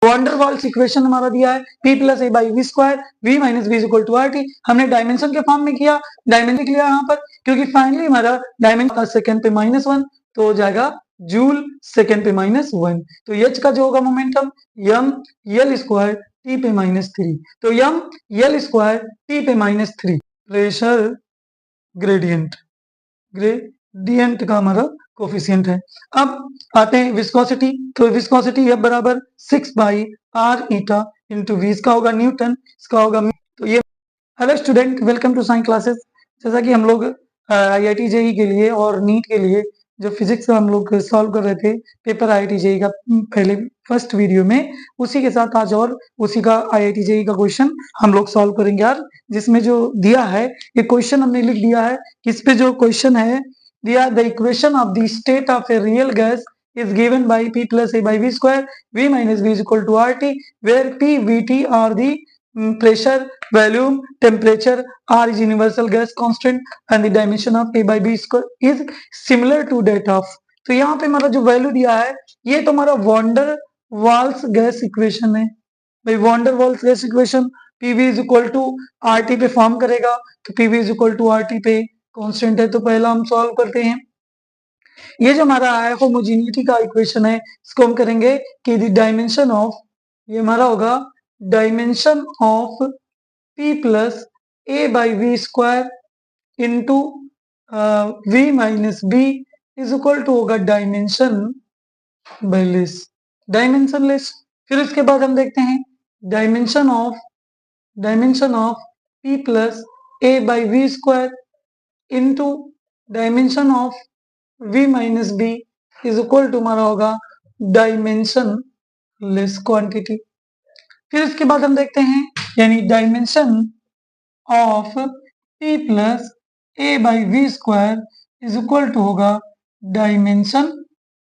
वॉन्डरवॉल्स equation हमारा दिया है p plus a by v square v minus v is equal to R T. हमने dimension के form में किया, डायमेंशन लिख लिया यहाँ पर, क्योंकि फाइनली हमारा डायमेंशन सेकंड पे -1 तो हो जाएगा जूल सेकंड पे -1। तो एच का जो होगा मोमेंटम यम यल स्क्वायर टी पे -3, तो यम यल स्क्वायर टी पे -3 प्रेशर ग्रेडियंट का हमारा कोफिशिएंट है। अब आते हैं विस्कोसिटी, तो विस्कोसिटी F बराबर 6 by r eta into v, इसका होगा न्यूटन, इसका होगा तो ये। Hello student, welcome to science classes. जैसा कि हम लोग IIT JEE के लिए और नीट के लिए जो फिजिक्स हम लोग सॉल्व कर रहे थे पेपर IIT JEE का पहले फर्स्ट वीडियो में, उसी के साथ आज और उसी का IIT JEE का क्वेश्चन हम लोग सॉल्व करेंगे यार। जिसमें जो दिया है ये क्वेश्चन हमने लिख दिया है, इस पे जो क्वेश्चन है दिया, the equation of the state of a real gas is given by p plus a by v square v minus v is equal to RT, where p, vt are the pressure, volume, temperature, R is universal gas constant and the dimension of a by b square is similar to that of। तो यहाँ पे हमारा जो value दिया है ये तो हमारा वॉन्डर वाल्स गैस इक्वेशन है भाई। Van der Waals gas equation pv is equal to RT पे फॉर्म करेगा, तो pv is equal to RT पे कांस्टेंट है। तो पहला हम सॉल्व करते हैं। ये जो हमारा है होमोजेनिटी का इक्वेशन है, इसको हम करेंगे कि द डायमेंशन ऑफ, ये हमारा होगा dimension of p plus a by v square into v minus b is equal to होगा dimension by less, dimensionless. फिर उसके बाद हम देखते हैं dimension of p plus a by v square into dimension of v minus b is equal to हमारा होगा dimension less quantity. फिर इसके बाद हम देखते हैं यानी dimension of p plus a by v square is equal to होगा डायमेंशन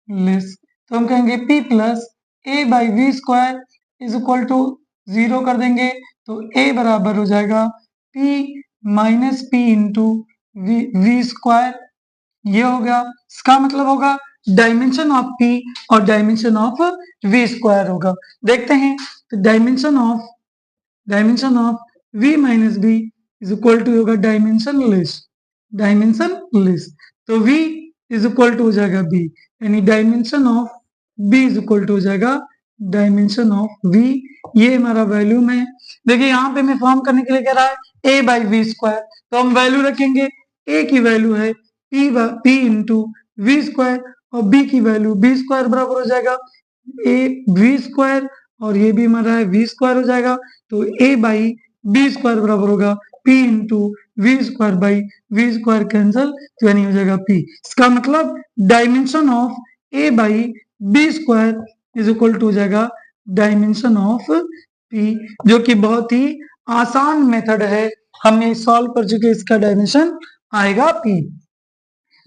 लेस। तो हम कहेंगे p plus a by v square is equal to 0 कर देंगे, तो a बराबर हो जाएगा p minus p into v square, ये हो गया। इसका मतलब होगा डायमेंशन ऑफ p और डायमेंशन ऑफ v स्क्वायर होगा। देखते हैं तो dimension of v minus b is equal to होगा डायमेंशन लेस, तो v इज इक्वल टू हो जाएगा b, यानी dimension of b is equal to हो जाएगा डायमेंशन ऑफ v। ये हमारा वैल्यूम है। देखिए यहाँ पे मैं फॉर्म करने के लिए कह रहा है a बाई वी स्क्वायर, तो हम वैल्यू रखेंगे, a की वैल्यू है p इंटू वी स्क्वायर और b की वैल्यू b स्क्वायर बराबर हो जाएगा a वी स्क्वायर, और ये भी हमारा है v स्क्वायर हो जाएगा। तो a बाई b स्क्वायर बराबर होगा p into v square by v square cancel, तो यानी हो जाएगा p। इसका मतलब dimension of a by b square is equal to हो जाएगा डायमेंशन ऑफ p, जो कि बहुत ही आसान मेथड है, हमने सॉल्व कर चुके, इसका डायमेंशन आएगा p।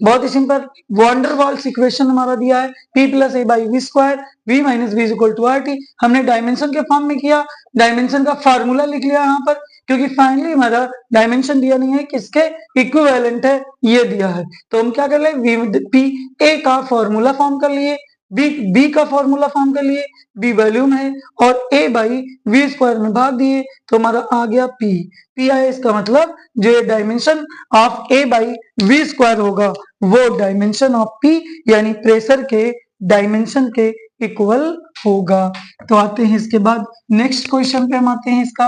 बहुत ही सिंपल। वॉन्डरवॉल्स इक्वेशन हमारा दिया है p plus a by v square v minus v is equal to RT। हमने डायमेंशन के फॉर्म में किया, डायमेंशन का फार्मूला लिख लिया यहाँ पर, क्योंकि फाइनली हमारा डायमेंशन दिया नहीं है, किसके इक्विवेलेंट है ये दिया है। तो हम क्या कर ले, p a का फॉर्मूला फॉर्म कर लिए, b का फॉर्मूला फॉर्म कर लिए, b वॉल्यूम है और a बाई वी स्क्वायर में भाग दिए, तो हमारा आ गया p आया। इसका मतलब जो ये dimension of a by v square होगा वो डायमेंशन ऑफ p यानी प्रेशर के डायमेंशन के इक्वल होगा। तो आते हैं इसके बाद नेक्स्ट क्वेश्चन पे हम आते हैं। इसका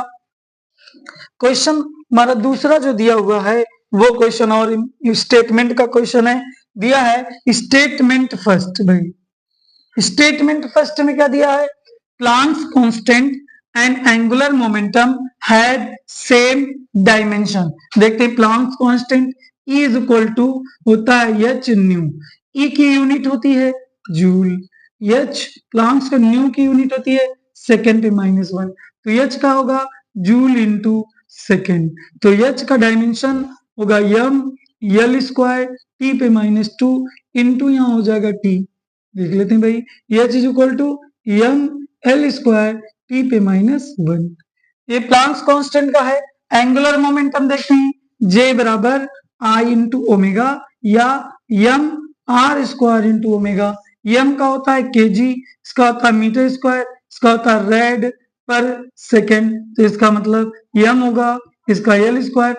क्वेश्चन हमारा दूसरा जो दिया हुआ है वो क्वेश्चन और स्टेटमेंट का क्वेश्चन है, दिया है स्टेटमेंट फर्स्ट। भाई स्टेटमेंट फर्स्ट में क्या दिया है, Planck's constant and angular momentum had same dimension. देखते हैं Planck's constant E is equal to होता है एच न्यू, E की यूनिट होती है जूल, H प्लांक्स का न्यू की यूनिट होती है सेकेंड पे -1, तो H का होगा जूल इंटू सेकेंड। तो H का डायमेंशन होगा m यल स्क्वायर T पे -2 इंटू यहाँ हो जाएगा T। देख लेते हैं भाई, H is equal to m L square T पे -1। ये प्लांक्स कांस्टेंट का है। एंगुलर मोमेंटम देखते हैं, J बराबर I इंटू ओमेगा या m R square into omega. m का होता है kg, इसका होता है मीटर स्क्वायर, इसका होता है रेड पर सेकेंड, तो इसका मतलब m होगा, इसका l स्क्वायर,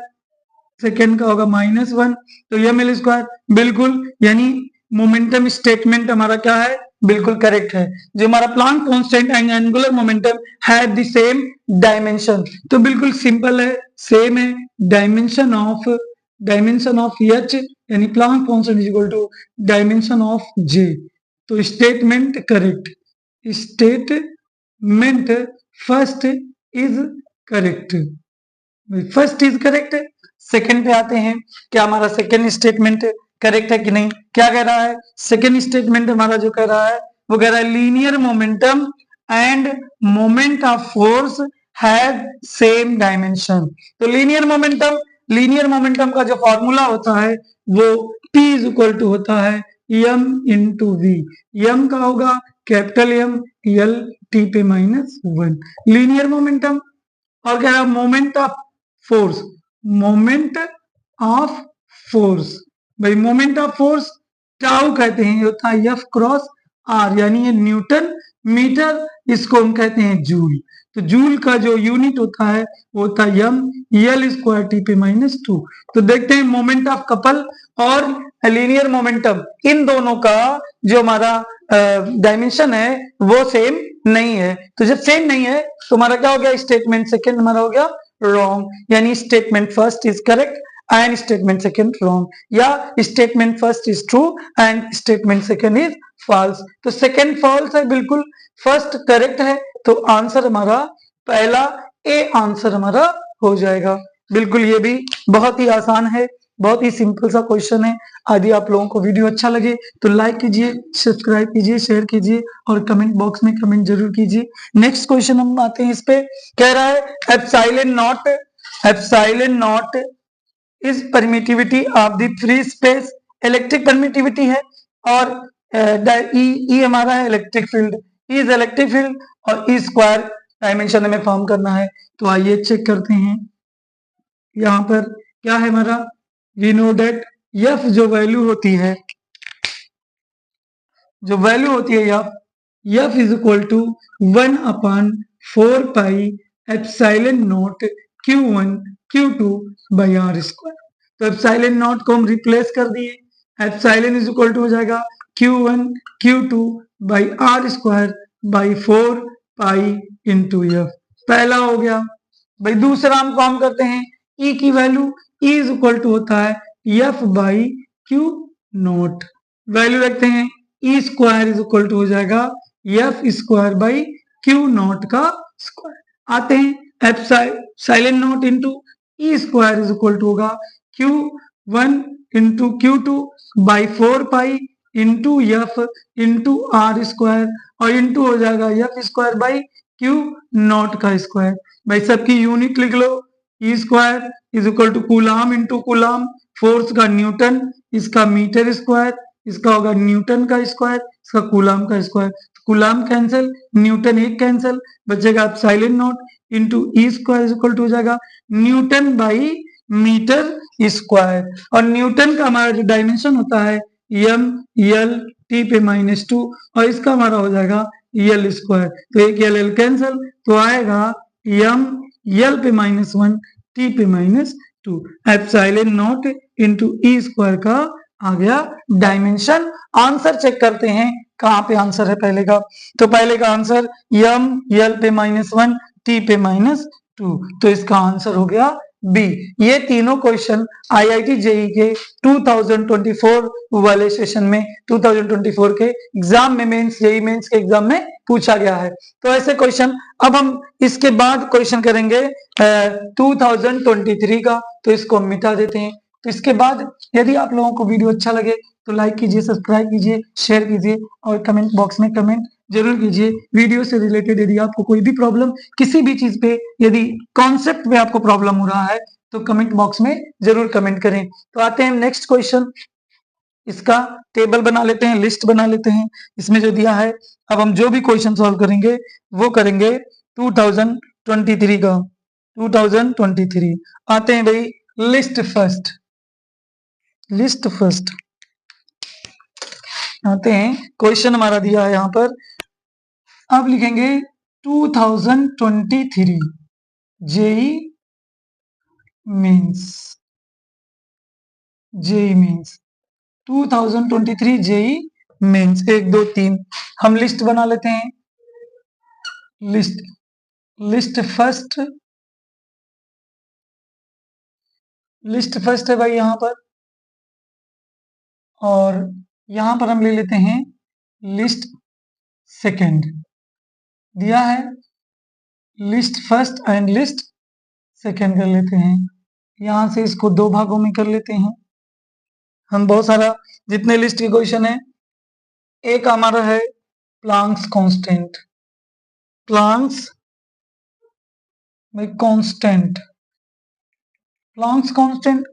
सेकेंड का होगा -1, तो m l स्क्वायर, बिल्कुल, यानी मोमेंटम स्टेटमेंट हमारा क्या है, बिल्कुल करेक्ट है। जो हमारा Planck constant and angular momentum have the same dimension, तो बिल्कुल सिंपल है, सेम है, डायमेंशन ऑफ h यानी Planck constant is equal to dimension of j, तो statement correct, statement first is correct, first is correct. Second पे आते हैं, क्या हमारा सेकंड स्टेटमेंट करेक्ट है कि नहीं, क्या कह रहा है सेकंड स्टेटमेंट हमारा, जो कह रहा है वो कह रहा है linear momentum end moment of force have same dimension. तो लीनियर मोमेंटम का जो फॉर्मूला होता है वो P इज इक्वल टू होता है m इंटू वी, m का होगा कैपिटल M, l t पे -1, लीनियर मोमेंटम, और कह रहा है मोमेंट ऑफ फोर्स, भाई मोमेंट ऑफ फोर्स टाउ कहते हैं, ये होता है F क्रॉस R, यानी ये न्यूटन मीटर, इसको हम कहते हैं जूल, तो जूल का जो यूनिट होता है वो होता है m l स्क्वायर t पे -2। तो देखते हैं मोमेंट ऑफ कपल और लीनियर मोमेंटम, इन दोनों का जो हमारा डायमेंशन है वो सेम नहीं है, तो जब सेम नहीं है तो हमारा क्या हो गया, स्टेटमेंट सेकंड हमारा हो गया रॉन्ग, यानी statement first is correct and statement second wrong, या statement first is true and statement second is false. तो सेकंड फॉल्स है बिल्कुल, फर्स्ट करेक्ट है, तो आंसर हमारा पहला ए आंसर हमारा हो जाएगा। बिल्कुल, ये भी बहुत ही आसान है, बहुत ही सिंपल सा क्वेश्चन है। यदि आप लोगों को वीडियो अच्छा लगे तो लाइक कीजिए, सब्सक्राइब कीजिए, शेयर कीजिए और कमेंट बॉक्स में कमेंट जरूर कीजिए। नेक्स्ट क्वेश्चन हम आते हैं इस पे, कह रहा है epsilon not is permittivity of the free space, electric permittivity है, और ई हमारा है electric field, E is electric field, और ई स्क्वायर डायमेंशन हमें फॉर्म करना है। तो आइए चेक करते हैं, यहाँ पर क्या है हमारा, वी नो डेट एफ जो वैल्यू होती है F is equal to 1/4 epsilon naught Q1 Q2 by r square. तो एप्सिलॉन नॉट को हम रिप्लेस कर दिए, एप्सिलॉन इज इक्वल टू हो जाएगा Q1 Q2 by r square by 4 into F, पहला हो गया। भाई दूसरा हम काम करते हैं, ई की value E is equal to होता है F by q naught, value रखते हैं, E square is equal to हो जाएगा F square by q naught का स्क्वायर। आते हैं epsilon naught into E square is equal to होगा Q1 into Q2 by 4 into F into r square, और into हो जाएगा F square by q naught का स्क्वायर। भाई सबकी यूनिट लिख लो, ई square is equal to coulomb into coulomb, force का न्यूटन, इसका मीटर स्क्वायर, इसका होगा न्यूटन का स्क्वायर, इसका कूलाम का स्क्वायर, कूलाम कैंसिल, न्यूटन एक कैंसिल, बचेगा epsilon naught into E square is equal to हो जाएगा न्यूटन बाई मीटर स्क्वायर, और न्यूटन का हमारा जो डायमेंशन होता है m l t पे -2, और इसका हमारा हो जाएगा l स्क्वायर, तो एक l कैंसिल, तो आएगा m l पे -1 t पे -2, epsilon naught into E square का आ गया डायमेंशन। आंसर चेक करते हैं, कहाँ पे आंसर है पहले का, तो पहले का आंसर m l पे -1 t पे -2, तो इसका आंसर हो गया बी। ये तीनों क्वेश्चन आईआईटी जेई के 2024 वाले सेशन में 2024 के एग्जाम में, मेंस जेई मेंस के एग्जाम में पूछा गया है। तो ऐसे क्वेश्चन अब हम इसके बाद क्वेश्चन करेंगे 2023 का, तो इसको हम मिटा देते हैं। तो इसके बाद यदि आप लोगों को वीडियो अच्छा लगे तो लाइक कीजिए, सब्सक्राइब कीजिए, शेयर कीजिए और कमेंट बॉक्स में कमेंट जरूर कीजिए। वीडियो से रिलेटेड यदि आपको कोई भी प्रॉब्लम, किसी भी चीज पे यदि कॉन्सेप्ट में आपको प्रॉब्लम हो रहा है तो कमेंट बॉक्स में जरूर कमेंट करें। तो आते हैं नेक्स्ट क्वेश्चन, इसका टेबल बना लेते हैं, लिस्ट बना लेते हैं, इसमें जो दिया है अब हम जो भी क्वेश्चन सॉल्व करेंगे वो करेंगे 2023 का, 2023। आते हैं भाई लिस्ट फर्स्ट आते हैं, क्वेश्चन हमारा दिया है यहाँ पर, आप लिखेंगे 2023 जेई मीन्स 2023 जेई मीन्स 1 2 3 हम लिस्ट बना लेते हैं। लिस्ट फर्स्ट है भाई यहाँ पर, और यहाँ पर हम ले लेते हैं लिस्ट सेकंड। दिया है list first and list second कर लेते हैं। यहाँ से इसको 2 भागों में कर लेते हैं हम। बहुत सारा जितने लिस्ट के क्वेश्चन है, एक हमारा है Planck's constant, Planck's constant.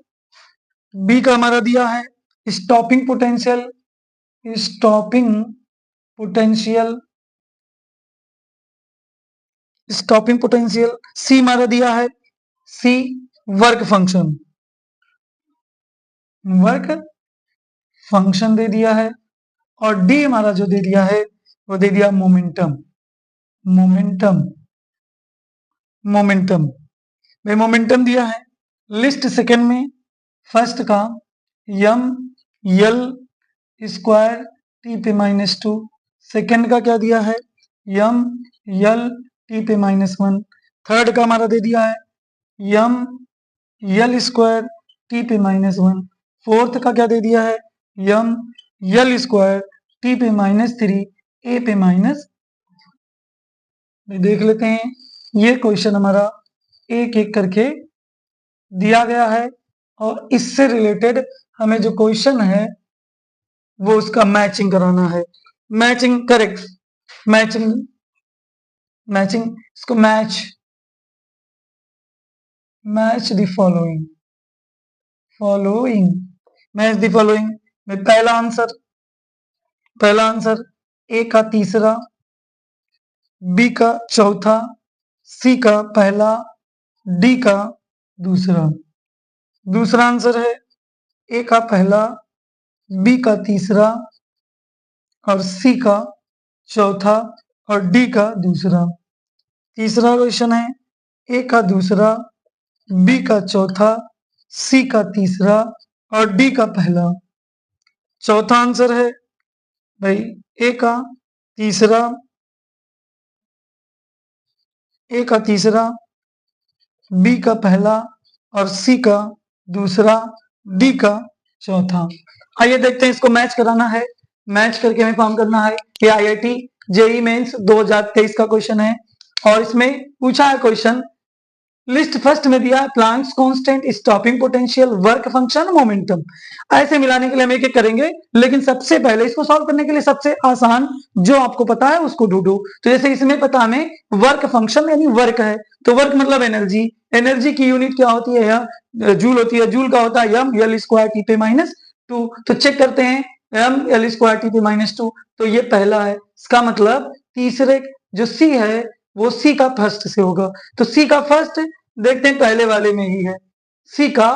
B का हमारा दिया है स्टॉपिंग पोटेंशियल, सी हमारा दिया है वर्क फंक्शन दे दिया है, और डी हमारा जो दे दिया है वो दे दिया मोमेंटम। भाई मोमेंटम दिया है लिस्ट सेकंड में फर्स्ट का यम यल स्क्वायर टी पे -2, सेकंड का क्या दिया है यम यल टी पे -1, थर्ड का हमारा दे दिया है यम यल स्क्वायर टी पे -1, फोर्थ का क्या दे दिया है यम यल स्क्वायर टी पे -3 ए पे माइनस। देख लेते हैं ये क्वेश्चन हमारा एक एक करके दिया गया है, और इससे रिलेटेड हमें जो क्वेश्चन है वो उसका मैचिंग कराना है। मैचिंग करेक्ट, मैचिंग इसको match the following match the following में पहला आंसर ए का तीसरा, बी का चौथा, सी का पहला, डी का दूसरा। दूसरा आंसर है ए का पहला, बी का तीसरा, और सी का चौथा, और डी का दूसरा। तीसरा क्वेश्चन है ए का दूसरा, बी का चौथा, सी का तीसरा, और डी का पहला। चौथा आंसर है भाई ए का तीसरा, बी का पहला, और सी का दूसरा, डी का चौथा। आइए देखते हैं इसको मैच कराना है। मैच करके हमें फॉर्म करना है। ये आईआईटी जेईई मेंस 2023 का क्वेश्चन है, और इसमें पूछा है क्वेश्चन लिस्ट फर्स्ट में दिया है Planck's constant, stopping potential, work function, momentum. ऐसे मिलाने के लिए हम एक एक करेंगे, लेकिन सबसे पहले इसको सॉल्व करने के लिए सबसे आसान जो आपको पता है उसको ढूंढो। तो जैसे इसमें पता हमें वर्क फंक्शन यानी वर्क है, तो वर्क मतलब एनर्जी की यूनिट क्या होती है, यह जूल होती है। जूल का होता है यम यल स्क्वायर टी पे -2। तो चेक करते हैं यम यल स्क्वायर टी पे -2, तो ये पहला है। इसका मतलब तीसरे जो सी है वो सी का फर्स्ट से होगा। तो सी का फर्स्ट देखते हैं पहले वाले में ही है, सी का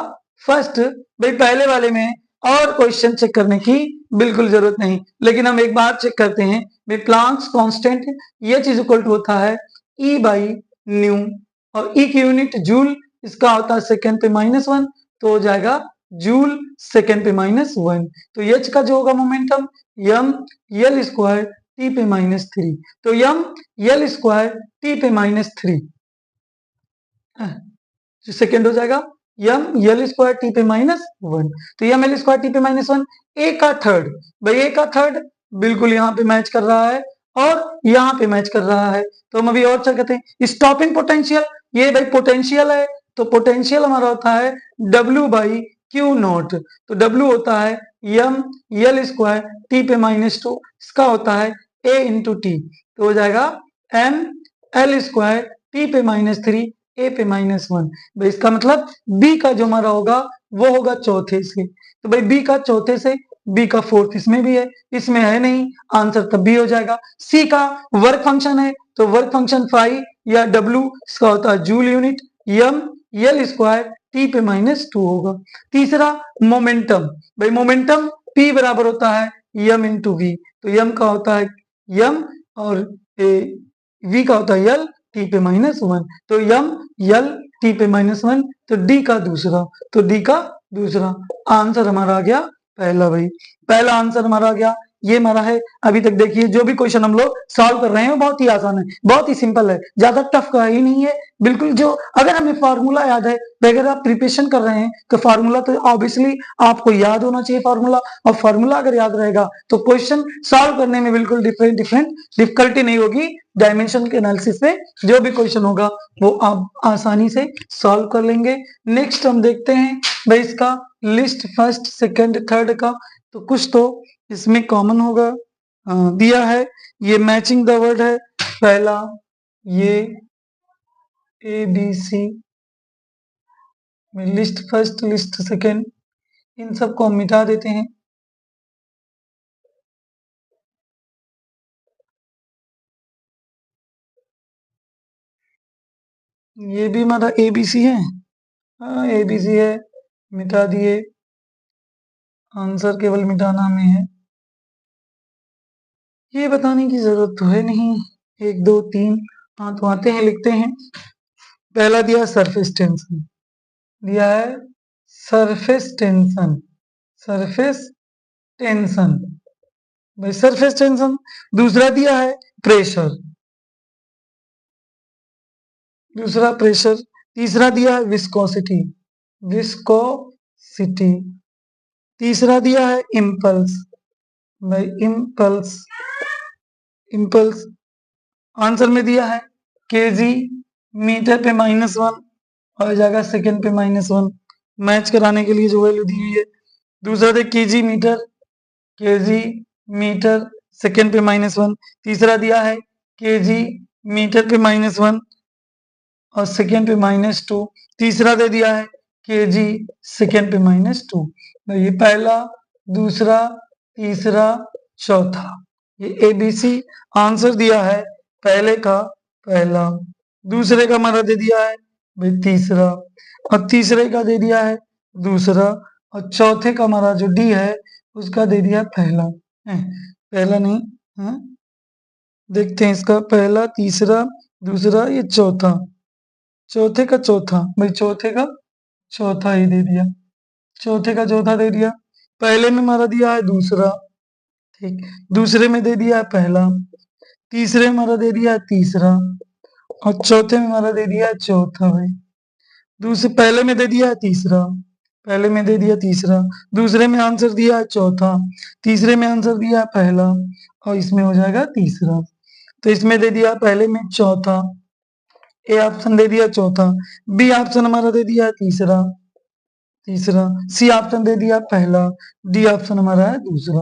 फर्स्ट भाई पहले वाले में है, और क्वेश्चन चेक करने की बिल्कुल जरूरत नहीं। लेकिन हम एक बार चेक करते हैं भाई प्लांक्स कांस्टेंट ये चीज इक्वल टू होता है ई बाई न्यू, और ई की यूनिट जूल, इसका होता है सेकेंड पे -1, तो हो जाएगा जूल सेकेंड पे -1। तो एच का जो होगा मोमेंटम यम यल स्क्वायर टी पे -3, तो यम यल स्क्वायर टी पे -3 जो सेकेंड हो जाएगा यम यल स्क्वायर टी पे -1, तो यम यल स्क्वायर टी पे -1। ए का थर्ड भाई ए का थर्ड बिल्कुल यहाँ पे मैच कर रहा है, और यहाँ पे मैच कर रहा है। तो हम अभी और चेक करते हैं स्टॉपिंग पोटेंशियल, ये भाई पोटेंशियल है, तो पोटेंशियल हमारा होता है W बाई क्यू नॉट। तो W होता है यम यल स्क्वायर टी पे -2, इसका होता है A इंटू टी, तो हो जाएगा M L स्क्वायर टी पे -3 ए पे -1। भाई इसका मतलब बी का जो हमारा होगा वो होगा चौथे से, तो भाई बी का चौथे से, बी का फोर्थ इसमें भी है, इसमें है नहीं, आंसर तब भी हो जाएगा। सी का वर्क फंक्शन है, तो वर्क फंक्शन फाई या डब्ल्यू, इसका होता है जूल यूनिट, यम यल स्क्वायर टी पे -2 होगा। तीसरा मोमेंटम, भाई मोमेंटम पी बराबर होता है यम इंटू वी, तो यम का होता है यम, और v का होता है l t पे -1, तो m l t पे -1, तो d का दूसरा, तो d का दूसरा। आंसर हमारा आ गया पहला भाई, पहला आंसर हमारा आ गया, ये हमारा है। अभी तक देखिए जो भी क्वेश्चन हम लोग सॉल्व कर रहे हैं वो बहुत ही आसान है, बहुत ही सिंपल है, ज्यादा टफ का ही नहीं है बिल्कुल। जो अगर हमें फार्मूला याद है, तो अगर आप प्रिपरेशन कर रहे हैं तो फार्मूला तो ऑब्वियसली आपको याद होना चाहिए फार्मूला, और फार्मूला अगर याद रहेगा तो क्वेश्चन सॉल्व करने में बिल्कुल डिफरेंट डिफिकल्टी नहीं होगी। डायमेंशन के एनालिसिस से जो भी क्वेश्चन होगा वो आप आसानी से सॉल्व कर लेंगे। नेक्स्ट हम देखते हैं भाई इसका लिस्ट फर्स्ट सेकंड थर्ड का, तो कुछ तो इसमें कॉमन होगा। दिया है ये मैचिंग द वर्ड है पहला, ये ए बी सी में लिस्ट फर्स्ट लिस्ट सेकंड, इन सबको हम मिटा देते हैं। ये भी हमारा ए बी सी है, हाँ ए बी सी है, मिटा दिए। आंसर केवल मिटाना में है, ये बताने की जरूरत तो है नहीं। 1 2 3, हाँ तो आते हैं लिखते हैं। पहला दिया सरफेस टेंशन, दिया है सरफेस टेंशन, सरफेस टेंशन भाई सरफेस टेंशन। दूसरा दिया है प्रेशर, दूसरा प्रेशर। तीसरा दिया है विस्कोसिटी, विस्कोसिटी। तीसरा दिया है इम्पल्स भाई, इम्पल्स, इम्पल्स। आंसर में दिया है केजी मीटर पे -1, और जाएगा सेकंड पे -1, मैच कराने के लिए जो वैल्यू दी हुई है। दूसरा दे kg metre, kg metre second पे -1। तीसरा दिया है केजी मीटर पे -1 और सेकंड पे -2। तीसरा दे दिया है केजी सेकंड पे -2। ये पहला, दूसरा, तीसरा, चौथा, ये एबीसी आंसर दिया है पहले का पहला, दूसरे का हमारा दे दिया है भाई तीसरा, और तीसरे का दे दिया है दूसरा, और चौथे का हमारा जो डी है उसका दे दिया पहला। पहला नहीं, हाँ देखते हैं इसका पहला, तीसरा, दूसरा, ये चौथा, चौथे का चौथा भाई, चौथे का चौथा ही दे दिया, चौथे का चौथा दे दिया। पहले में हमारा दिया है दूसरा, ठीक, दूसरे में दे दिया है पहला, तीसरे में हमारा दे दिया है तीसरा, और चौथे में हमारा दे दिया है चौथा भाई। दूसरे पहले में दे दिया है तीसरा, पहले में दे दिया तीसरा, दूसरे में आंसर दिया है चौथा, तीसरे में आंसर दिया है पहला, और इसमें हो जाएगा तीसरा। तो इसमें दे दिया पहले में चौथा, ए ऑप्शन दे दिया चौथा, बी ऑप्शन हमारा दे दिया तीसरा, तीसरा, सी ऑप्शन दे दिया पहला, डी ऑप्शन हमारा है दूसरा।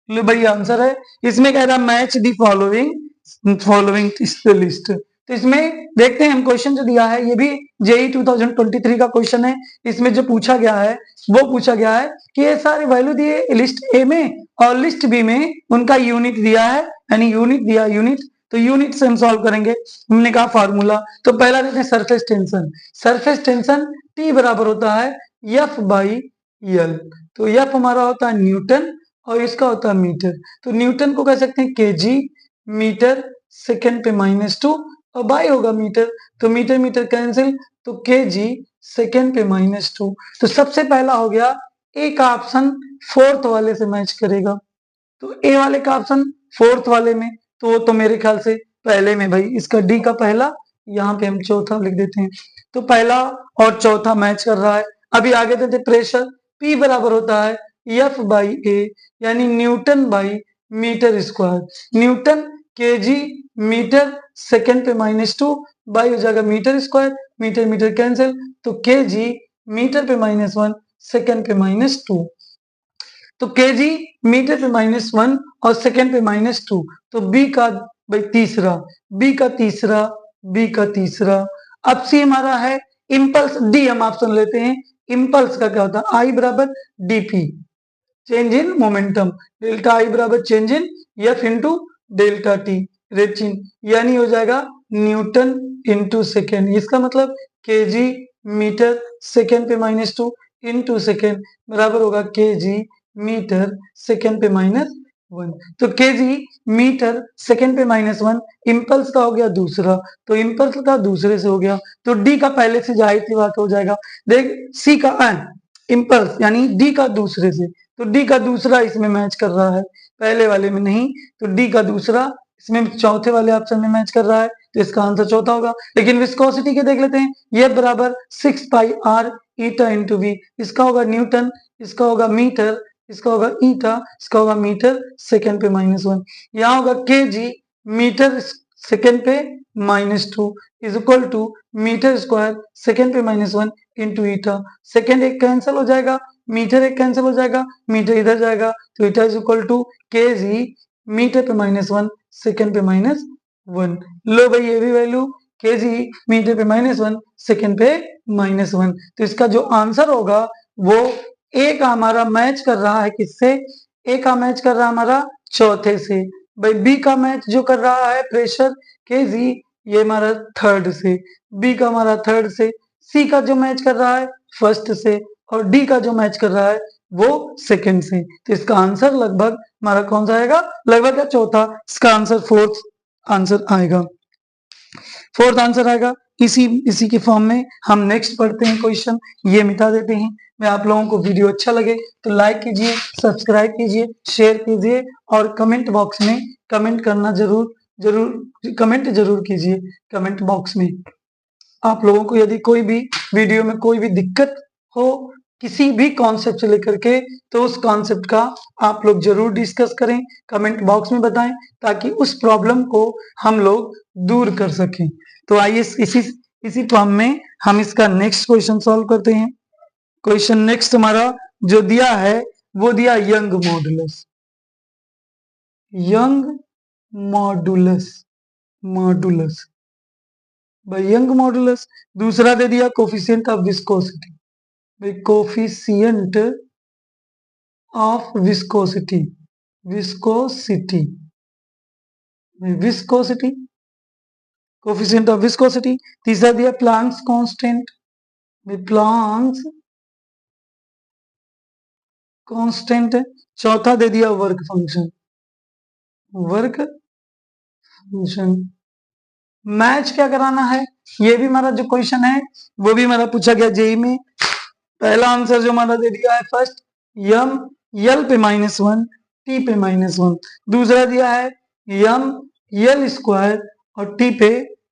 लो भाई आंसर है। इसमें कह रहा match the following, following list. तो इसमें देखते हैं हम क्वेश्चन जो दिया है, ये भी जेई 2023 का क्वेश्चन है। इसमें जो पूछा गया है वो पूछा गया है कि ये सारे वैल्यू दिए लिस्ट ए में और लिस्ट बी में, उनका यूनिट दिया है, यानी यूनिट दिया यूनिट, तो यूनिट से हम सॉल्व करेंगे। हमने कहा फार्मूला, तो पहला देखते हैं surface tension. Surface tension T बराबर होता है एफ बाई एल, तो एफ हमारा होता है न्यूटन और इसका होता है मीटर। तो न्यूटन को कह सकते हैं केजी मीटर सेकंड पे -2, और बाई होगा मीटर, तो मीटर मीटर कैंसिल, तो केजी सेकंड पे -2। तो सबसे पहला हो गया ए का ऑप्शन फोर्थ वाले से मैच करेगा, तो ए वाले का ऑप्शन फोर्थ वाले में, तो वो तो मेरे ख्याल से पहले में भाई, इसका डी का पहला, यहाँ पे हम चौथा लिख देते हैं। तो पहला और चौथा मैच कर रहा है। अभी आगे देते प्रेशर, पी बराबर होता है एफ बाई ए, यानी newton by metre square. Newton kg metre second पे -2, बाई हो जाएगा metre square, metre metre cancel, तो केजी मीटर पे -1 सेकंड पे -2, तो केजी मीटर पे -1 और सेकंड पे -2, तो बी का भाई तीसरा, बी का तीसरा, बी का तीसरा। अब सी हमारा है इम्पल्स, डी हम ऑप्शन लेते हैं। इम्पल्स का क्या होता है, आई बराबर dp, change in momentum, delta I बराबर change in F into delta t, rate change, यानी हो जाएगा न्यूटन इंटू सेकेंड। इसका मतलब केजी मीटर सेकेंड पे -2 इंटू सेकेंड बराबर होगा केजी मीटर सेकेंड पे 1। तो केजी मीटर सेकंड पे -1 इम्पल्स का हो गया दूसरा, तो इम्पल्स का दूसरे से हो गया, तो डी का पहले से जाहिर सी बात हो जाएगा। देख सी का इम्पल्स यानी डी का दूसरे से, तो डी का दूसरा इसमें मैच कर रहा है, पहले वाले में नहीं, तो डी का दूसरा इसमें चौथे वाले ऑप्शन में मैच कर रहा है, तो इसका आंसर चौथा होगा। लेकिन विस्कोसिटी के देख लेते हैं, ये बराबर 6 पाई आर ईटा इंटू वी, इसका होगा न्यूटन, इसका होगा मीटर, इसका होगा ईटा, इसका होगा मीटर सेकंड पे -1, यहाँ होगा केजी मीटर सेकंड पे -2 is equal to metre square second पे -1 इंटू ईटा। सेकंड एक कैंसिल हो जाएगा, मीटर एक कैंसिल हो जाएगा, मीटर इधर जाएगा, तो eta is equal to kg metre पे -1 सेकंड पे -1। लो भाई ये भी वैल्यू केजी मीटर पे -1 सेकंड पे -1, तो इसका जो आंसर होगा वो ए का हमारा मैच कर रहा है किससे, ए का मैच कर रहा है हमारा चौथे से। भाई बी का मैच जो कर रहा है प्रेशर केजी, ये हमारा थर्ड से, बी का हमारा थर्ड से, सी का जो मैच कर रहा है फर्स्ट से, और डी का जो मैच कर रहा है वो सेकंड से। तो इसका आंसर लगभग हमारा कौन सा आएगा, लगभग या चौथा, इसका आंसर फोर्थ आंसर आएगा, फोर्थ आंसर आएगा। इसी के फॉर्म में हम नेक्स्ट पढ़ते हैं क्वेश्चन, ये मिटा देते हैं। मैं आप लोगों को वीडियो अच्छा लगे तो लाइक कीजिए, सब्सक्राइब कीजिए, शेयर कीजिए और कमेंट बॉक्स में कमेंट करना कमेंट जरूर कीजिए कमेंट बॉक्स में। आप लोगों को यदि कोई भी वीडियो में कोई भी दिक्कत हो किसी भी कॉन्सेप्ट से लेकर के, तो उस कॉन्सेप्ट का आप लोग जरूर डिस्कस करें, कमेंट बॉक्स में बताएं, ताकि उस प्रॉब्लम को हम लोग दूर कर सकें। तो आइए इसी फॉर्म में हम इसका नेक्स्ट क्वेश्चन सॉल्व करते हैं। क्वेश्चन नेक्स्ट हमारा जो दिया है वो दिया young modulus, young modulus, modulus भाई यंग मॉडुलस। दूसरा दे दिया कोफिशिएंट ऑफ विस्कोसिटी, भाई coefficient of viscosity, viscosity, viscosity, coefficient of viscosity. तीसरा दिया प्लांक्स कांस्टेंट, प्लांक्स कांस्टेंट। चौथा दे दिया work function, work function. Match क्या कराना है, ये भी हमारा जो क्वेश्चन है वो भी हमारा पूछा गया जेई में। पहला आंसर जो हमारा दे दिया है फर्स्ट यम यल पे -1 टी पे -1, दूसरा दिया है यम यल स्क्वायर और टी पे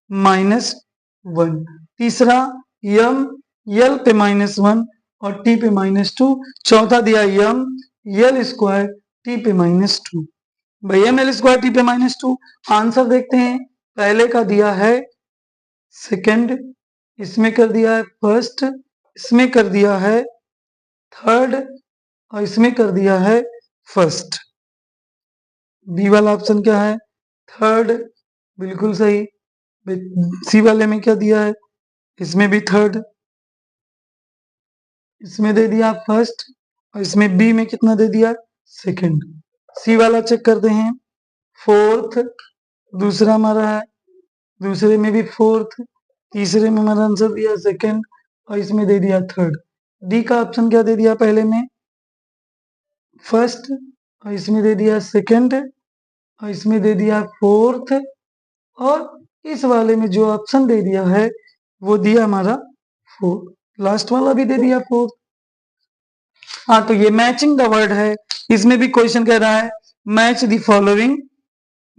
-1, तीसरा यम यल पे -1 और टी पे -2, चौथा दिया यम यल स्क्वायर टी पे -2। भाई एम एल स्क्वायर टी पे -2, आंसर देखते हैं। पहले का दिया है सेकंड, इसमें कर दिया है फर्स्ट, इसमें कर दिया है थर्ड और इसमें कर दिया है फर्स्ट। बी वाला ऑप्शन क्या है, थर्ड, बिल्कुल सही। सी वाले में क्या दिया है, इसमें भी थर्ड, इसमें दे दिया फर्स्ट और इसमें बी में कितना दे दिया सेकंड। सी वाला चेक करते हैं, फोर्थ, दूसरा हमारा है, दूसरे में भी फोर्थ, तीसरे में हमारा आंसर दिया सेकंड और इसमें दे दिया थर्ड। डी का ऑप्शन क्या दे दिया, पहले में फर्स्ट और इसमें दे दिया सेकंड और इसमें दे दिया फोर्थ, और इस वाले में जो ऑप्शन दे दिया है वो दिया हमारा फोर्थ, लास्ट वाला भी दे दिया फोर्थ। हाँ, तो ये मैचिंग द वर्ड है, इसमें भी क्वेश्चन कह रहा है match the following,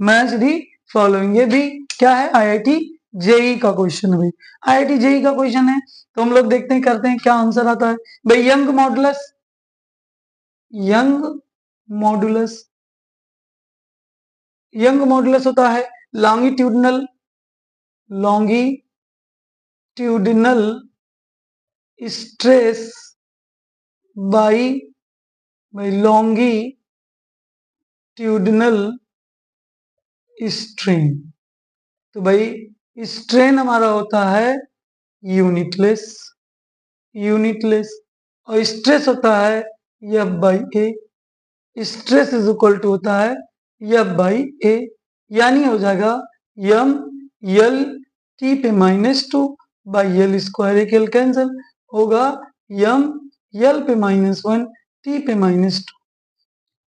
match the following. ये भी क्या है, आईआईटी जेई का क्वेश्चन है भाई, आईआईटी जेई का क्वेश्चन है। तो हम लोग देखते हैं, करते हैं क्या आंसर आता है। भाई young modulus, young modulus, young modulus होता है longitudinal, longitudinal stress by longitudinal strain. तो भाई स्ट्रेन हमारा होता है यूनिटलेस, यूनिटलेस, और स्ट्रेस होता है F by A, stress is equal to होता है एफ बाई ए, यानी हो जाएगा यम यल टी पे -2 बाई यल स्क्वायर, एक एल कैंसिल होगा, यम यल पे -1 टी पे -2।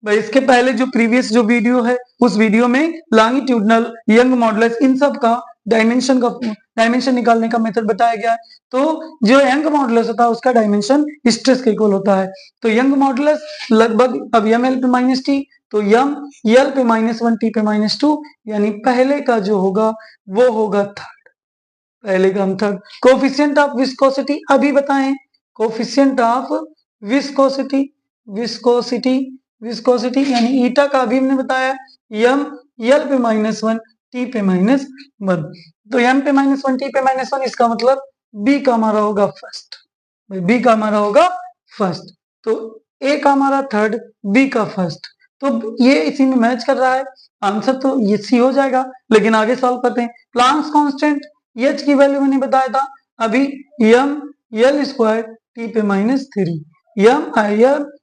भाई इसके पहले जो प्रीवियस जो वीडियो है उस वीडियो में लॉन्गिट्यूडनल, यंग मॉडुलस इन सब का डायमेंशन निकालने का मेथड बताया गया है। तो जो यंग मॉडुलस होता है उसका डायमेंशन स्ट्रेस के इक्वल होता है। तो यंग मॉडुलस लगभग अब यम एल पे माइनस टी, तो यम एल पे -1 टी पे -2, यानी पहले का जो होगा वो होगा थर्ड, पहले का हम थर्ड। कोफिशिएंट ऑफ विस्कोसिटी अभी बताएं, coefficient of viscosity, viscosity viscosity यानी ईटा का अभी हमने बताया यम एल पे -1 टी पे -1, तो एम पे -1 टी पे -1 इसका मतलब बी का हमारा होगा फर्स्ट, बी का हमारा होगा फर्स्ट, तो ए का हमारा थर्ड, बी का फर्स्ट, तो ये इसी में मैच कर रहा है, आंसर तो ये सी हो जाएगा। लेकिन आगे सॉल्व करते हैं। प्लांक्स कांस्टेंट एच की वैल्यू मैंने बताया था अभी, यम एल स्क्वायर टी पे -3, यम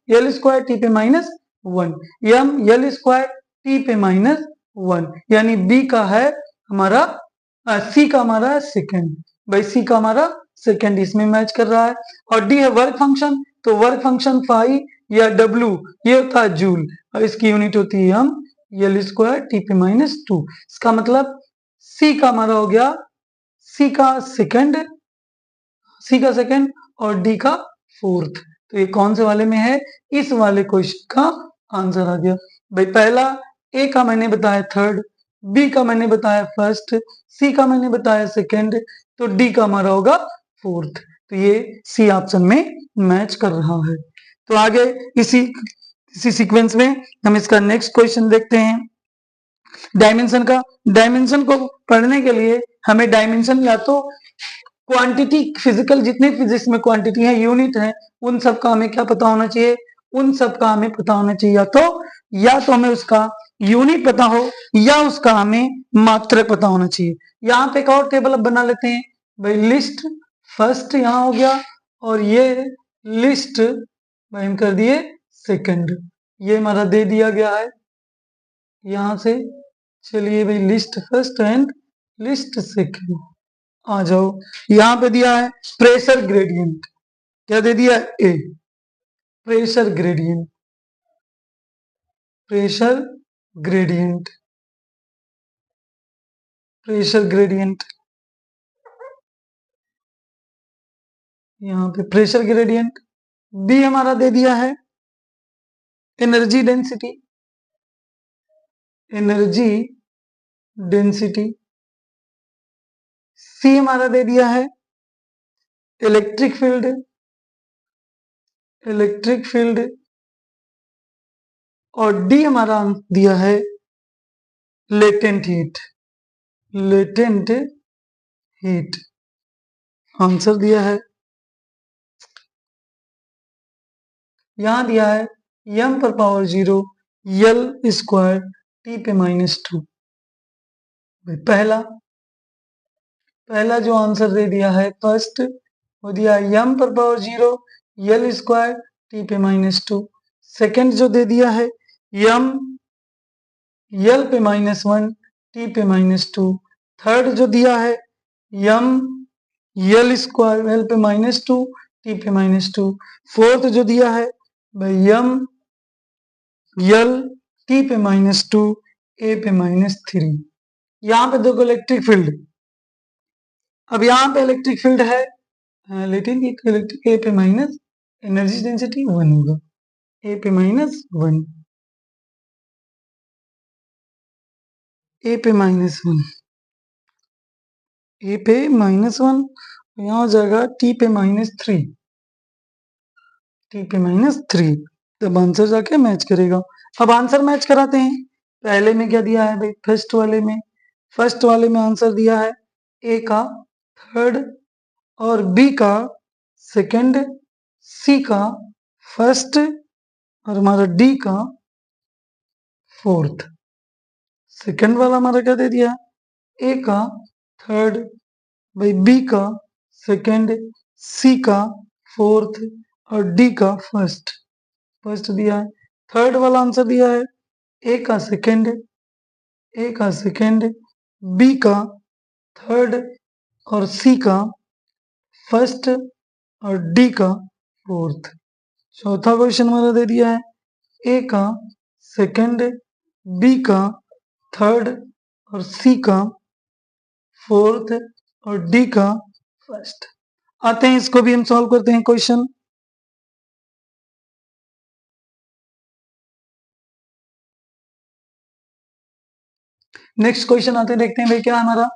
एल स्क्वायर टी पे -1, यम एल स्क्वायर टी पे -1, यानी बी का है हमारा सी का हमारा सेकंड, भाई सी का हमारा सेकंड इसमें मैच कर रहा है। और डी है वर्क फंक्शन, तो वर्क फंक्शन फाई या डब्ल्यू ये होता है जूल, और इसकी यूनिट होती है हम एल स्क्वायर टी पे -2, इसका मतलब सी का हमारा हो गया सी का सेकंड, सी का सेकंड और डी का फोर्थ। तो ये कौन से वाले में है, इस वाले क्वेश्चन का आंसर आ गया। भाई पहला ए का मैंने बताया थर्ड, बी का मैंने बताया फर्स्ट, सी का मैंने बताया सेकंड, तो डी का हमारा होगा फोर्थ, तो ये सी ऑप्शन में मैच कर रहा है। तो आगे इसी सीक्वेंस में हम इसका नेक्स्ट क्वेश्चन देखते हैं। डायमेंशन का, डायमेंशन को पढ़ने के लिए हमें डायमेंशन या तो क्वांटिटी, फिजिकल जितने फिजिक्स में क्वांटिटी है, यूनिट है, उन सब का हमें क्या पता होना चाहिए, उन सब का हमें पता होना चाहिए, या तो हमें उसका यूनिट पता हो या उसका हमें मात्रक पता होना चाहिए। यहाँ पे एक और टेबल अब बना लेते हैं भाई, लिस्ट फर्स्ट यहाँ हो गया और ये लिस्ट भाई हम कर दिए सेकंड, ये हमारा दे दिया गया है यहां से। चलिए भाई list first and list second आ जाओ, यहां पे दिया है प्रेशर ग्रेडियंट, क्या दे दिया A, pressure gradient, pressure gradient, pressure gradient, यहाँ पे प्रेशर ग्रेडियंट। बी हमारा दे दिया है energy density, energy density. C हमारा दे दिया है इलेक्ट्रिक फील्ड, इलेक्ट्रिक फील्ड। और डी हमारा दिया है latent heat, latent heat answer दिया है। यहां दिया है m पर पावर 0 एल स्क्वायर टी पे -2। पहला जो आंसर दे दिया है फर्स्ट वो दिया है m पर पावर 0 एल स्क्वायर टी पे -2। सेकंड जो दे दिया है m एल पे -1 टी पे -2। थर्ड जो दिया है m एल स्क्वायर एल पे -2 टी पे -2। फोर्थ जो दिया है भाई m एल टी पे -2 ए पे -3। यहाँ पे देखो इलेक्ट्रिक फील्ड, अब यहाँ पे इलेक्ट्रिक फील्ड है लेकिन इलेक्ट्रिक ए पे माइनस एनर्जी डेंसिटी 1 होगा, ए पे -1, ए पे -1, ए पे -1, यहाँ हो जाएगा टी पे -3, टी पे -3, तब आंसर जाके मैच करेगा। अब आंसर मैच कराते हैं। पहले में क्या दिया है भाई, फर्स्ट वाले में आंसर दिया है ए का थर्ड और बी का सेकंड, सी का फर्स्ट और हमारा डी का फोर्थ। सेकंड वाला हमारा क्या दे दिया, ए का थर्ड, भाई बी का सेकंड, सी का फोर्थ और डी का फर्स्ट, फर्स्ट दिया है। थर्ड वाला आंसर दिया है ए का सेकंड, ए का सेकंड, बी का थर्ड और सी का फर्स्ट और डी का फोर्थ। चौथा क्वेश्चन हमारा दे दिया है ए का सेकंड, बी का थर्ड और सी का फोर्थ और डी का फर्स्ट। आते हैं, इसको भी हम सॉल्व करते हैं क्वेश्चन। नेक्स्ट क्वेश्चन आते हैं, देखते हैं भाई क्या हमारा,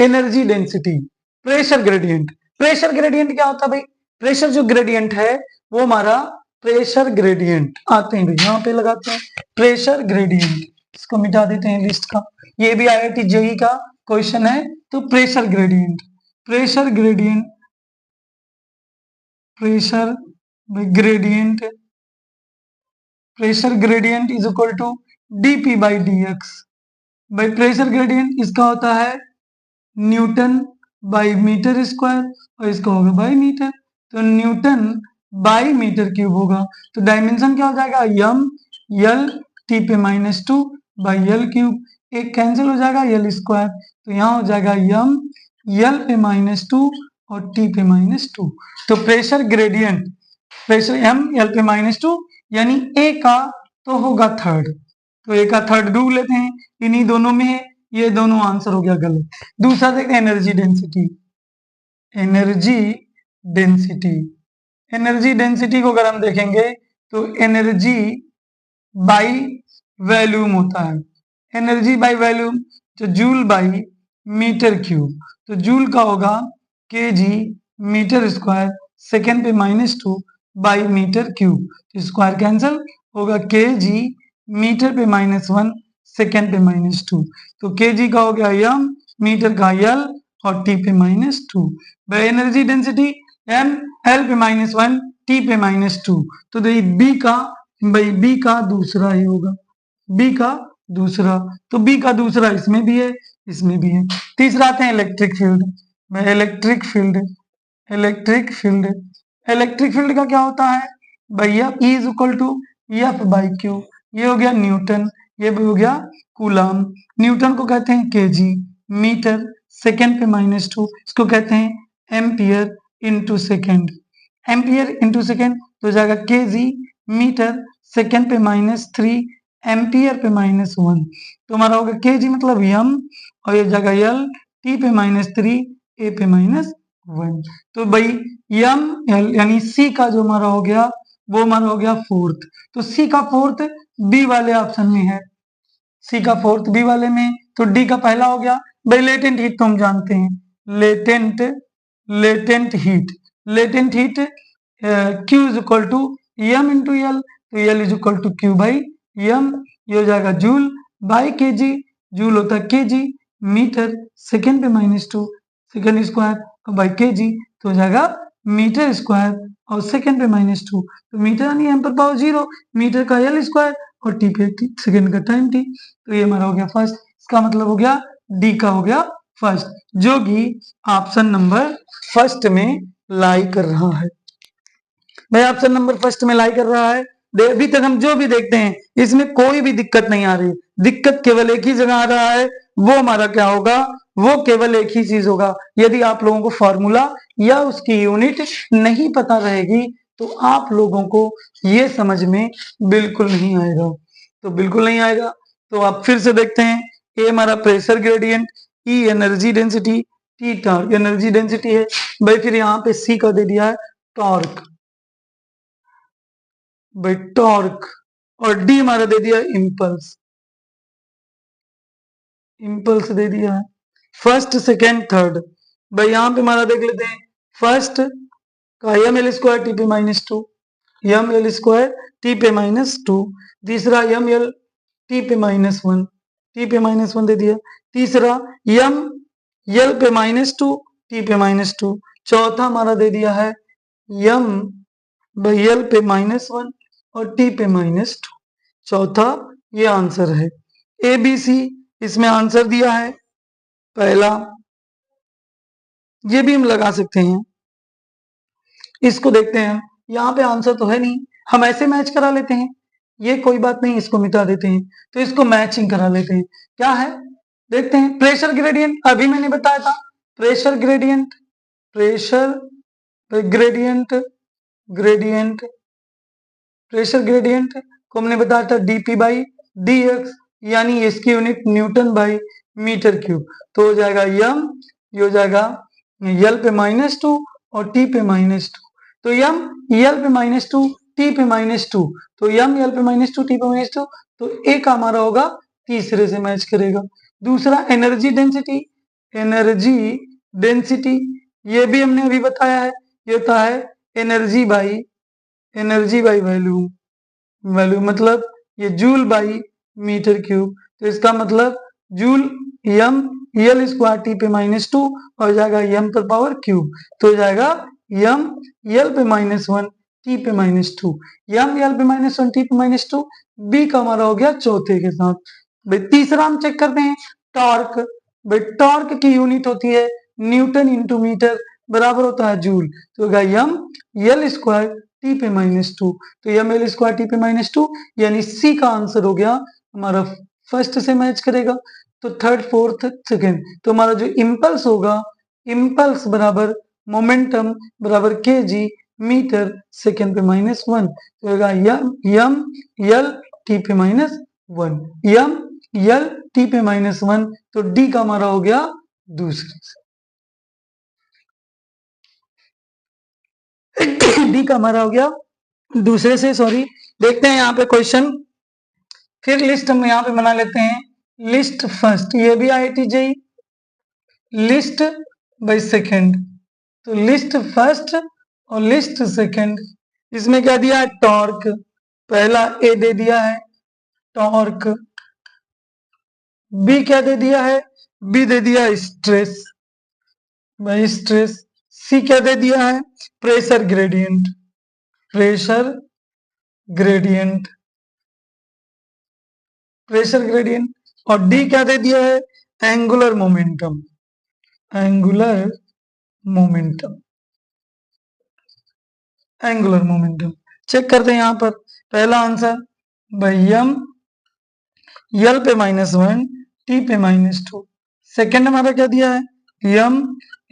energy density, pressure gradient. Pressure gradient क्या होता है भाई, प्रेशर जो ग्रेडियंट है वो हमारा प्रेशर ग्रेडियंट। आते हैं भाई यहाँ पे लगाते हैं प्रेशर ग्रेडियंट, इसको मिटा देते हैं लिस्ट का, ये भी IIT जेईई का क्वेश्चन है। तो pressure gradient, pressure gradient, pressure gradient, pressure gradient is equal to dp by dx। भाई प्रेशर ग्रेडियंट इसका होता है न्यूटन बाई मीटर स्क्वायर और इसका होगा बाई मीटर, तो न्यूटन बाई मीटर क्यूब होगा। तो डायमेंशन क्या हो जाएगा, यम यल टी पे -2 बाई यल क्यूब, एक कैंसिल हो जाएगा यल स्क्वायर, तो यहाँ हो जाएगा यम यल पे -2 और टी पे -2। तो प्रेशर ग्रेडियंट, प्रेशर एम यल पे -2 यानी ए का तो होगा थर्ड, तो ए का थर्ड ढूंढ लेते हैं, इन्हीं दोनों में है, ये दोनों आंसर हो गया गलत। दूसरा देखते हैं energy density, energy density, energy density को अगर हम देखेंगे तो एनर्जी बाई वॉल्यूम होता है, एनर्जी बाई वॉल्यूम तो जूल बाई मीटर क्यूब, तो जूल का होगा केजी मीटर स्क्वायर सेकेंड पे -2 बाई मीटर क्यूब, तो स्क्वायर कैंसिल होगा केजी मीटर पे -1 सेकेंड पे -2, तो केजी का हो गया यम, मीटर का यल और टी पे -2। भाई एनर्जी डेंसिटी एम एल पे -1 टी पे -2, तो बी का, भाई बी का दूसरा ही होगा, बी का दूसरा, तो बी का दूसरा इसमें भी है इसमें भी है। तीसरा आते हैं इलेक्ट्रिक फील्ड, भाई electric field, electric field, electric field का क्या होता है भैया, E is equal to F by q, ये हो गया न्यूटन, ये भी हो गया कूलम, न्यूटन को कहते हैं केजी मीटर सेकेंड पे -2, इसको कहते हैं ampere into second, ampere into second तो जाएगा केजी मीटर सेकेंड पे -3 एम्पियर पे -1, तो हमारा होगा केजी मतलब यम और ये जाएगा यल टी पे -3 ए पे -1, तो भाई यम एल यानी सी का जो हमारा हो गया वो हमारा हो गया फोर्थ, तो सी का फोर्थ बी वाले ऑप्शन में है, सी का फोर्थ बी वाले में, तो डी का पहला हो गया। भाई लेटेंट हीट तो हम जानते हैं, latent, latent heat, latent heat Q is equal to M into L, तो L is equal to Q by M, ये हो जाएगा जूल बाई केजी, जूल होता है केजी मीटर सेकेंड पे -2 सेकेंड स्क्वायर बाई केजी, तो हो जाएगा मीटर स्क्वायर और सेकेंड पे -2, तो मीटर यानी एम पर पावर 0, मीटर का यल स्क्वायर और टी पे सेकेंड का टाइम टी, तो ये हमारा हो गया फर्स्ट, इसका मतलब हो गया डी का हो गया फर्स्ट, जो कि ऑप्शन नंबर फर्स्ट में लाई कर रहा है। भाई ऑप्शन नंबर फर्स्ट में लाई कर रहा है। अभी तक हम जो भी देखते हैं इसमें कोई भी दिक्कत नहीं आ रही, दिक्कत केवल एक ही जगह आ रहा है, वो हमारा क्या होगा, वो केवल एक ही चीज होगा, यदि आप लोगों को फॉर्मूला या उसकी यूनिट नहीं पता रहेगी तो आप लोगों को ये समझ में बिल्कुल नहीं आएगा, तो बिल्कुल नहीं आएगा। तो आप फिर से देखते हैं, ए हमारा प्रेशर ग्रेडियंट, ई energy density, T torque, energy density है भाई, फिर यहाँ पे सी का दे दिया है टॉर्क, भाई टॉर्क, और डी हमारा दे दिया इम्पल्स, इम्पल्स दे दिया है फर्स्ट सेकेंड थर्ड। भाई यहाँ पे हमारा देख लेते हैं, फर्स्ट का एम एल स्क्वायर टी पे -2, एम एल स्क्वायर टी पे -2, तीसरा एम एल टी पे -1, टी पे -1 दे दिया, तीसरा एम एल पे -2 टी पे -2, चौथा हमारा दे दिया है एम बाई एल पे -1 और टी पे -2, चौथा ये आंसर है। ए बी सी इसमें आंसर दिया है पहला, ये भी हम लगा सकते हैं, इसको देखते हैं, यहाँ पे आंसर तो है नहीं, हम ऐसे मैच करा लेते हैं, ये कोई बात नहीं, इसको मिटा देते हैं, तो इसको मैचिंग करा लेते हैं। क्या है देखते हैं, प्रेशर ग्रेडियंट अभी मैंने बताया था, pressure gradient, pressure gradient, gradient, pressure gradient को हमने बताया था डीपी बाई dx, यानी इसकी unit newton by metre cube. तो हो जाएगा यम, ये हो जाएगा यल पे -2 और टी पे -2। तो यम यल पे -2 टी पे -2, तो यम यल पे -2 टी पे -2, तो ए का हमारा होगा तीसरे से मैच करेगा। दूसरा एनर्जी डेंसिटी, एनर्जी डेंसिटी ये भी हमने अभी बताया है, ये होता है एनर्जी बाई वैल्यूम, वैल्यू मतलब ये जूल बाई मीटर क्यूब। तो इसका मतलब जूल यम यल स्क्वायर टी पे -2 हो जाएगा यम पर पावर क्यूब। तो हो जाएगा यम यल पे -1 टी पे -2, यम यल पे -1 टी पे -2। बी का हमारा हो गया चौथे के साथ। भाई तीसरा हम चेक करते हैं टॉर्क। भाई टॉर्क की यूनिट होती है न्यूटन इंटू मीटर, बराबर होता है जूल। तो होगा यम यल स्क्वायर टी पे -2, तो यम एल स्क्वायर टी पे -2, यानी सी का आंसर हो गया हमारा फर्स्ट से मैच करेगा। तो थर्ड फोर्थ सेकेंड, तो हमारा जो इम्पल्स होगा, इम्पल्स बराबर मोमेंटम बराबर के जी मीटर सेकेंड पे -1, तो होगा यम यल टी पे -1, यम यल टी पे -1। तो डी का हमारा हो गया दूसरे से। डी का हमारा हो गया दूसरे से, सॉरी। देखते हैं यहाँ पे क्वेश्चन, फिर लिस्ट हम यहाँ पे बना लेते हैं। लिस्ट फर्स्ट, ये भी IIT JEE, list by second. तो लिस्ट फर्स्ट और लिस्ट सेकंड, इसमें क्या दिया है टॉर्क, पहला ए दे दिया है टॉर्क, बी क्या दे दिया है, बी दे दिया है स्ट्रेस बाय स्ट्रेस, सी क्या दे दिया है pressure gradient, pressure gradient, pressure gradient, और डी क्या दे दिया है angular momentum, angular momentum, angular momentum. Check करते हैं यहां पर पहला आंसर भाई यम यल पे -1 टी पे -2, सेकेंड हमारा क्या दिया है यम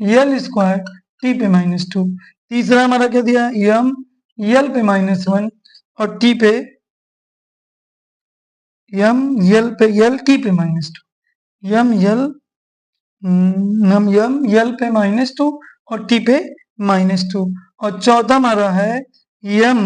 यल स्क्वायर टी पे -2, तीसरा हमारा क्या दिया है यम यल पे -1 और टी पे यम यल टी पे -2, यम यल यम यल पे -2 और टी पे -2, और चौथा हमारा है यम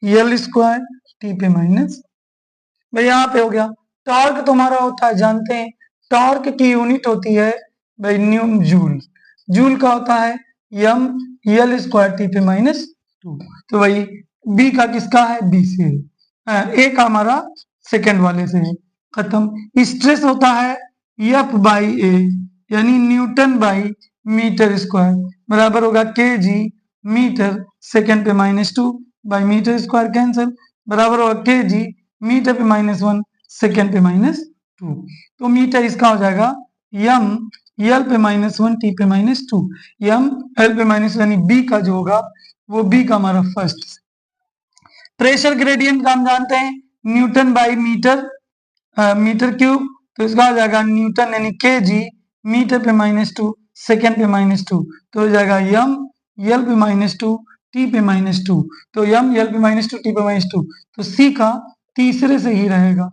यल स्क्वायर टी पे भाई यहाँ पे हो गया। टॉर्क तुम्हारा होता है जानते हैं, टॉर्क की यूनिट होती है भाई न्यू जूल, जूल का होता है यम यल स्क्वायर टी पे -2। तो भाई बी का किसका है, बी से, ए का हमारा सेकंड वाले से है, खत्म। स्ट्रेस होता है एफ बाई ए, यानी न्यूटन बाई मीटर स्क्वायर, बराबर होगा के जी मीटर सेकंड पे -2 बाई मीटर स्क्वायर कैंसिल, बराबर होगा के जी मीटर पे -1 सेकंड पे -2। तो मीटर इसका हो जाएगा यम यल पे -1 टी पे -2, यम एल पे -1, यानी बी का जो होगा वो बी का हमारा फर्स्ट। प्रेशर ग्रेडियंट का हम जानते हैं newton by metre, metre cube, तो इसका हो जाएगा न्यूटन यानी के जी मीटर पे -2 सेकेंड पे -2, तो हो जाएगा यम यल पे -2 टी पे -2, तो यम यल पे -2 टी पे -2, तो सी का तीसरे से ही रहेगा,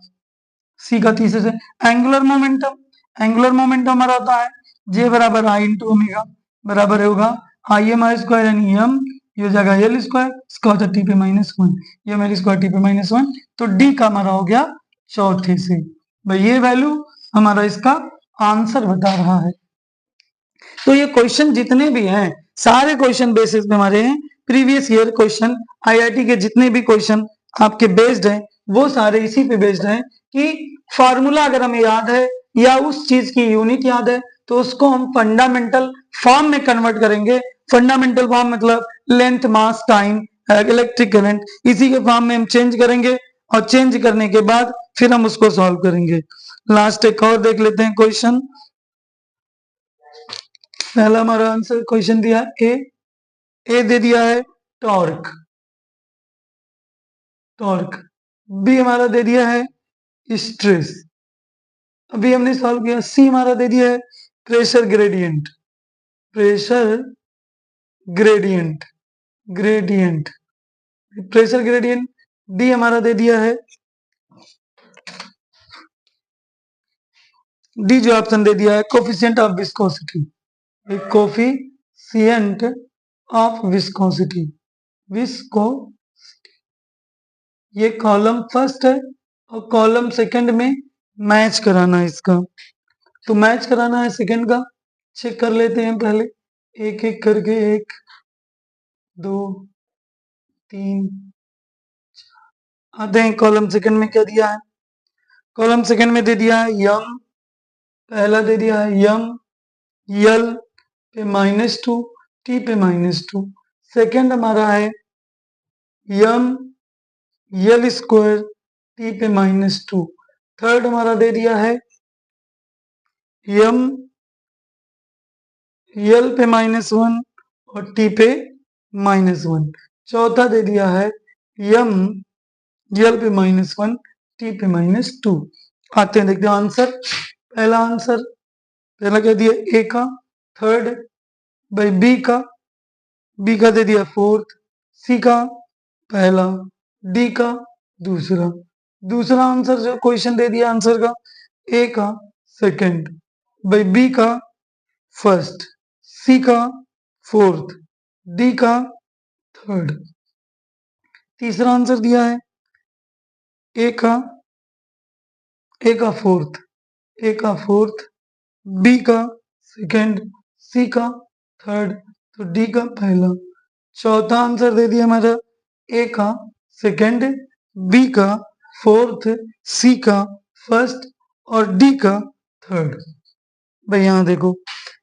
सी का तीसरे से। एंगुलर मोमेंटम, एंगुलर मोमेंटम हमारा होता है जे बराबर आई इंटू ओमेगा, बराबर होगा आई एम आई स्क्वायर, यानी यम ये हो जाएगा एल स्क्वायर, इसका होता है टी पे -1, यम एल स्क्वायर टी पे -1। तो डी का हमारा हो गया चौथे से। भाई ये वैल्यू हमारा इसका आंसर बता रहा है। तो ये क्वेश्चन जितने भी हैं सारे क्वेश्चन बेसिस पे हमारे हैं, प्रीवियस ईयर क्वेश्चन, आईआईटी के जितने भी क्वेश्चन आपके बेस्ड हैं वो सारे इसी पे बेस्ड हैं कि फॉर्मूला अगर हमें याद है या उस चीज की यूनिट याद है तो उसको हम फंडामेंटल फॉर्म में कन्वर्ट करेंगे। फंडामेंटल फॉर्म मतलब length mass time electric current, इसी के फॉर्म में हम चेंज करेंगे और चेंज करने के बाद फिर हम उसको सॉल्व करेंगे। लास्ट एक और देख लेते हैं क्वेश्चन। पहला हमारा आंसर क्वेश्चन दिया ए दे दिया है टॉर्क, टॉर्क, बी हमारा दे दिया है स्ट्रेस, अभी हमने सॉल्व किया, सी हमारा दे दिया है pressure gradient, pressure gradient, gradient, pressure gradient, D हमारा दे दिया है डी जो ऑप्शन दे दिया है coefficient of viscosity, coefficient of viscosity, visco ये कॉलम फर्स्ट है और कॉलम सेकंड में मैच कराना है इसका, तो मैच कराना है सेकंड का, चेक कर लेते हैं पहले एक एक करके, 1 2 3 आते हैं कॉलम सेकंड में क्या दिया है। कॉलम सेकंड में दे दिया है यम, पहला दे दिया है यम यल पे -2 टी पे -2, सेकंड हमारा है यम यल स्क्वायर टी पे -2, थर्ड हमारा दे दिया है यम यल पे -1 और टी पे -1, चौथा दे दिया है यम यल पे -1 टी पे -2। आते हैं देखते हैं आंसर। पहला आंसर, पहला क्या दिया ए का, थर्ड बाई बी का दे दिया फोर्थ, सी का पहला, डी का दूसरा। दूसरा आंसर जो क्वेश्चन दे दिया आंसर का, ए का सेकंड, बाई बी का फर्स्ट, सी का फोर्थ, डी का थर्ड। तीसरा आंसर दिया है ए का फोर्थ, बी का सेकंड, सी का थर्ड, तो डी का पहला। चौथा आंसर दे दिया हमारा ए का सेकंड, बी का फोर्थ, सी का फर्स्ट और डी का थर्ड। भाई यहाँ देखो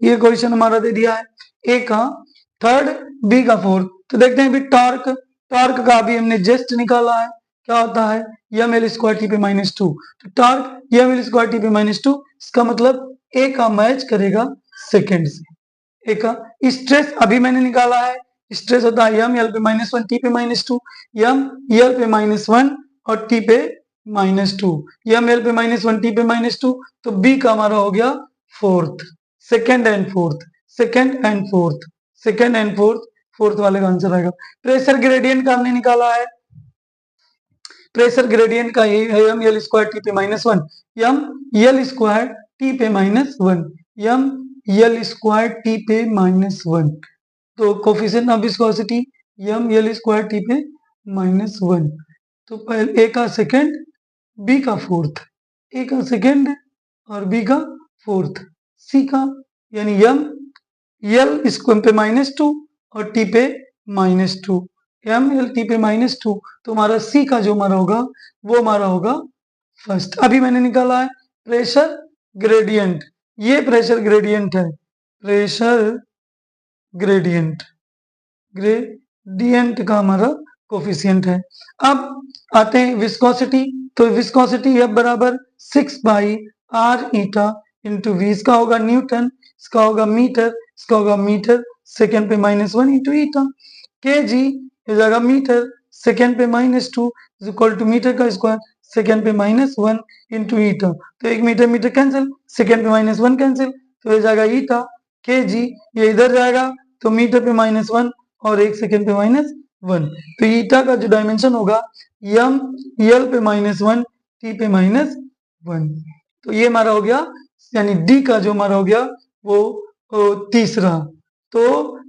ये क्वेश्चन हमारा दे दिया है ए का थर्ड, बी का फोर्थ, तो देखते हैं टॉर्क का अभी हमने जस्ट निकाला है, क्या होता है यम एल स्क्वायर टी पे -2, तो टॉर्क यम एल स्क्वायर टी पे -2, इसका मतलब ए का मैच करेगा सेकंड से। ए का स्ट्रेस अभी मैंने निकाला है, स्ट्रेस होता है यम एल पे -1 टी पे -2, यम एल पे -1 और टी पे -2, यम एल पे -1 टी पे -2, तो बी का हमारा हो गया फोर्थ, सेकंड एंड फोर्थ वाले का आंसर आएगा। प्रेशर ग्रेडियंट का हमने निकाला है, प्रेशर ग्रेडियंट का यही है यम एल स्क्वायर टी पे -1, यम एल स्क्वायर टी पे -1, यम एल स्क्वायर टी पे -1, तो coefficient of viscosity M L square T पे -1, तो पहले ए का सेकंड, बी का फोर्थ, ए का सेकंड और बी का फोर्थ, सी का यानी यम एल स्क्वायर पे -2 और टी पे -2, एम एल टी पे -2, तो हमारा सी का जो हमारा होगा वो हमारा होगा फर्स्ट। अभी मैंने निकाला है प्रेशर ग्रेडियंट, ये प्रेशर ग्रेडियंट है, प्रेशर ग्रेडियंट का हमारा कोफिशिएंट है। अब आते हैं विस्कोसिटी, तो विस्कोसिटी F बराबर 6/r ईटा इंटू वी, इसका होगा न्यूटन, इसका होगा मीटर, सेकंड पे -1 इंटू ईटा, kg हो जाएगा मीटर, सेकंड पे -2 इज इक्वल टू मीटर का स्क्वायर, सेकंड पे -1 इंटू ईटा, तो एक मीटर कैंसिल, सेकंड पे -1 कैंसिल, तो हो जाएगा ईटा kg, ये इधर जाएगा तो मीटर पे -1 और एक सेकंड पे -1, तो ईटा का जो डायमेंशन होगा यम एल पे -1 टी पे -1, तो ये हमारा हो गया, यानी डी का जो हमारा हो गया वो तीसरा, तो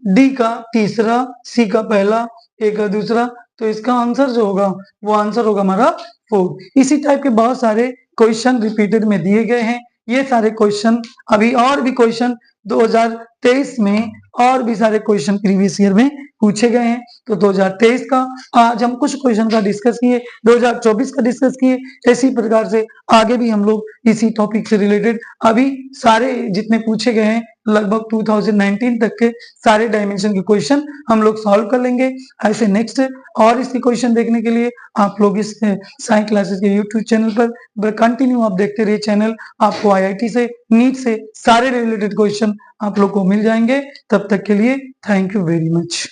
डी का तीसरा, सी का पहला, ए का दूसरा, तो इसका आंसर जो होगा वो आंसर होगा हमारा 4। इसी टाइप के बहुत सारे क्वेश्चन रिपीटेड में दिए गए हैं, ये सारे क्वेश्चन अभी और भी क्वेश्चन 2023 में और भी सारे क्वेश्चन प्रीवियस ईयर में पूछे गए हैं, तो 2023 का आज हम कुछ क्वेश्चन का डिस्कस किए, 2024 का डिस्कस किए, इसी प्रकार से आगे भी हम लोग इसी टॉपिक से रिलेटेड अभी सारे जितने पूछे गए हैं लगभग 2019 तक के सारे डायमेंशन के क्वेश्चन हम लोग सॉल्व कर लेंगे। ऐसे नेक्स्ट और इसके क्वेश्चन देखने के लिए आप लोग इस साइंस क्लासेस के यूट्यूब चैनल पर कंटिन्यू आप देखते रहिए चैनल, आपको IIT से, नीट से सारे रिलेटेड क्वेश्चन आप लोग को मिल जाएंगे। तब तक के लिए थैंक यू वेरी मच।